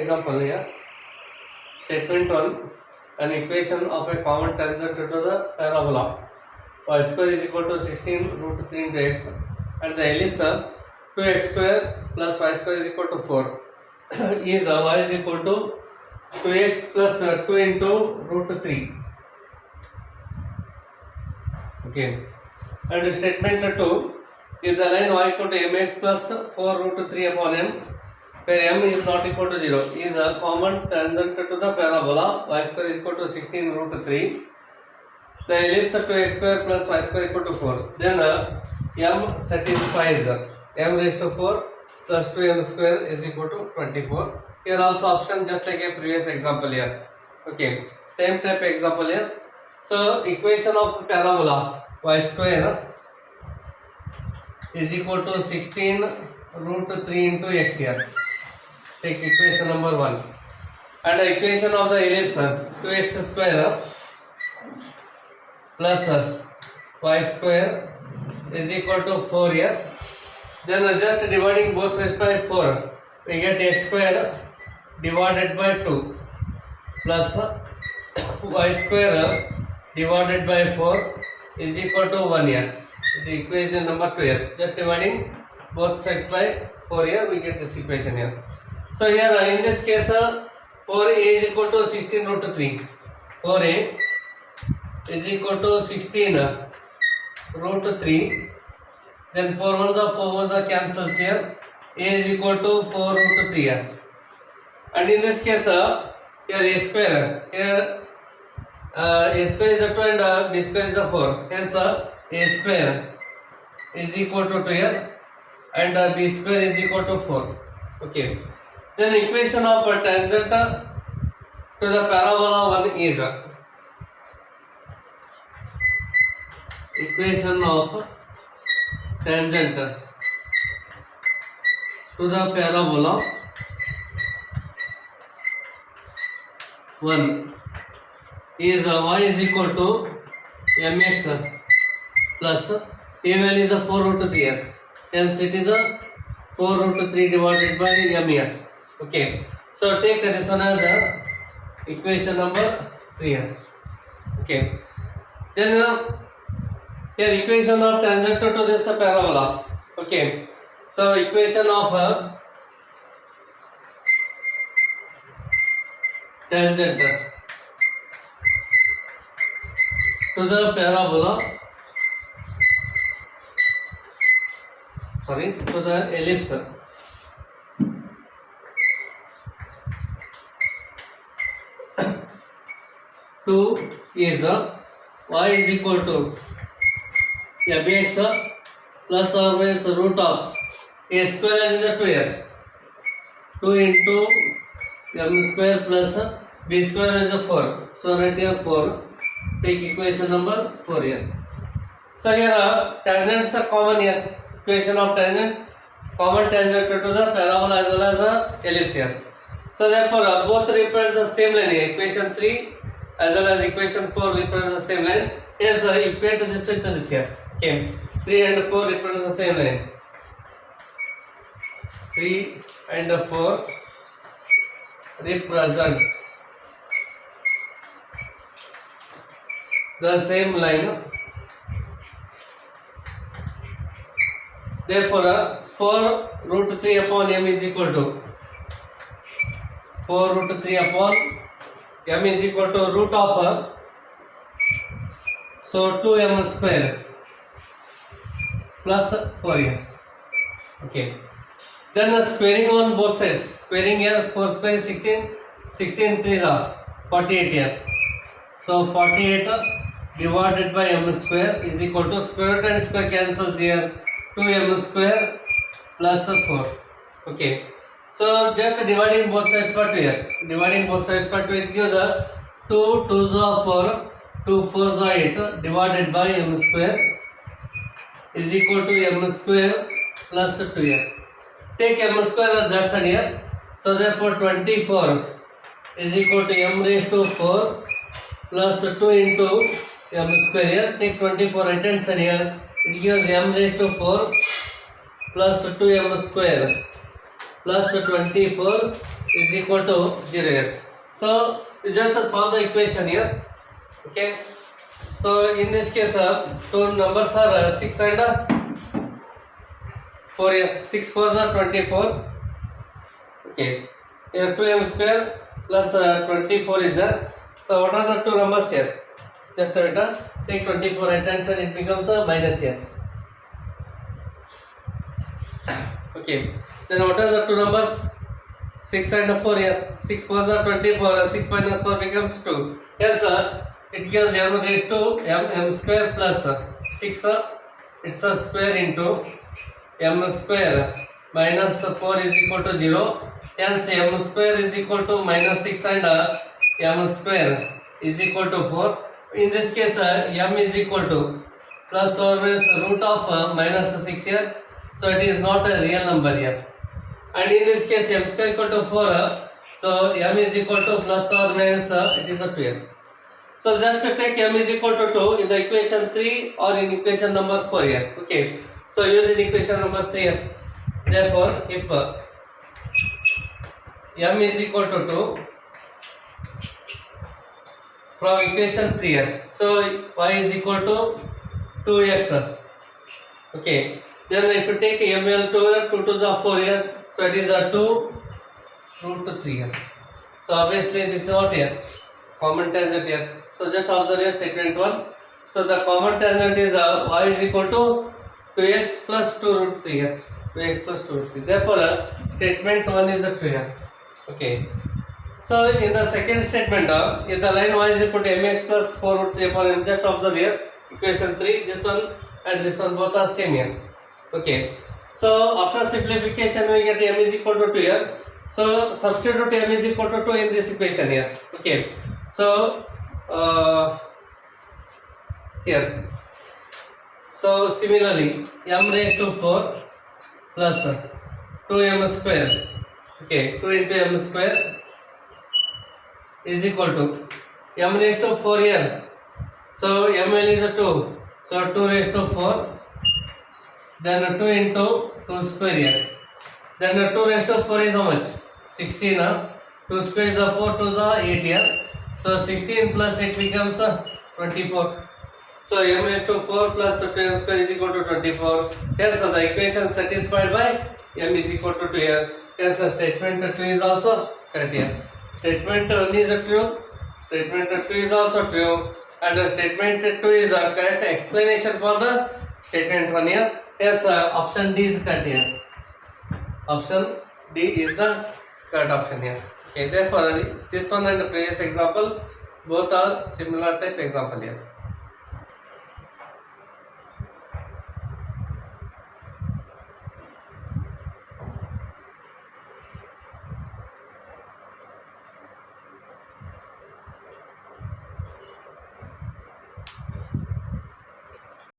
example here. Statement 1. An equation of a common tangent to the parabola y square is equal to 16 root 3 into x and the ellipse 2x square plus y square is equal to 4 is y is equal to 2x plus 2 into root 3. Okay. And statement 2. If the line y equal to mx plus 4 root 3 upon m, where m is not equal to 0, is a common tangent to the parabola y square is equal to 16 root 3. The ellipse 2x square plus y square equal to 4. Then m satisfies m raised to 4 plus 2m square is equal to 24. Here also option just like a previous example here. Okay, same type example here. So equation of parabola y square is equal to 16 root 3 into x here. Take equation number 1. And the equation of the ellipse 2x square plus y square is equal to 4 here. Then just dividing both sides by 4, we get x square divided by 2 plus y square divided by 4 is equal to 1 here. The equation number 2 here. Just dividing both sides by 4 here, we get this equation here. So here in this case 4a is equal to 16 root 3. 4a is equal to 16 root 3. Then 4 ones are 4 ones are cancels here. A is equal to 4 root 3 here. And in this case here a square. Here a square is a 2 and b square is a 4. Hence a square is equal to 2 here and b square is equal to 4. Okay. Then equation of tangent to the parabola 1 is equation of tangent to the parabola 1 is y is equal to mx plus a value is a 4 root 3 here. Hence it is a 4 root 3 divided by m here. Okay. So take this one as equation number 3 here. Okay. Then here equation of tangent to this parabola. Okay. So equation of tangent to the parabola, to the ellipse. Two is y is equal to mx plus or minus root of a square is a 2 here. 2 into m square plus b square is a 4. So right here 4. Take equation number 4 here. So here tangents are common here. Equation of tangent, common tangent to the parabola as well as ellipse here. So therefore both represent the same line here. Equation 3 as well as equation 4 represent the same line. Yes, equate this with this here. Okay. 3 and 4 represent the same line. 3 and 4 represents the same line. Therefore 4 root 3 upon m is equal to 4 root 3 upon m is equal to root of so 2m square plus 4 here. Okay. Then squaring on both sides. Squaring here 4 square is 16. 16 3s are 48 here. So 48 divided by m square is equal to square root and square cancels here. 2m square plus 4. Okay. So just dividing both sides by 2 here. Dividing both sides by 2 it gives 2 2s are 4, 2 4s are 8 divided by m square is equal to m square plus 2 here. Take m square that side here. So therefore 24 is equal to m raised to 4 plus 2 into m square here. Take 24 right hand side here. It gives m raised to 4 plus 2m square plus 24 is equal to 0 here. So you just solve the equation here. Okay. So in this case, two numbers are 6 and 4 here. 6 4s are 24. Okay. Here 2m square plus 24 is there. So what are the two numbers here? Just take 24 right hand side, it becomes a minus here. Okay. Then what are the two numbers? 6 and 4 here. 6 4s are 24. 6 minus 4 becomes 2. Yes, sir. It gives m raised to m square plus 6. It's a square into m square minus 4 is equal to 0. Hence m square is equal to minus 6 and m square is equal to 4. In this case, m is equal to plus or minus root of minus 6 here. So it is not a real number here. And in this case, m square equal to 4. So m is equal to plus or minus it is a 2 here. So just take m is equal to 2 in the equation 3 or in equation number 4 here. Okay. So use in equation number 3 here. Therefore, if m is equal to 2 from equation 3 here. So y is equal to 2x. Okay. Then if you take m l 2 here, 2 to the 4 here. So it is a 2 root 3 here. So obviously this is what here? Common tangent here. So just observe here statement 1. So the common tangent is y is equal to 2x plus 2 root 3 here. 2x plus 2 root 3. Therefore statement 1 is a 2 here. Okay. So in the second statement, if the line y is equal to mx plus 4 root 3 upon m, just observe here equation 3, this one and this one both are same here. Okay. So after simplification we get m is equal to 2 here. So substitute m is equal to 2 in this equation here. Okay. So here. So similarly m raised to 4 plus 2m square. Okay. 2 into m square is equal to m raised to 4 here. So ml is a 2. So 2 raised to 4. Then 2 into 2 square here. Then 2 raised to 4 is how much? 16. 2 square is 4, 2 is 8 here. So 16 plus 8 becomes 24. So m raised to 4 plus 2m square is equal to 24. Hence the equation satisfied by m is equal to 2 here. Hence statement 2 is also correct here. Statement 1 is true. Statement 2 is also true. And statement 2 is a correct explanation for the statement 1 here. Yes, option D is correct here. Option D is the correct option here. Okay, therefore this one and the previous example both are similar type example here.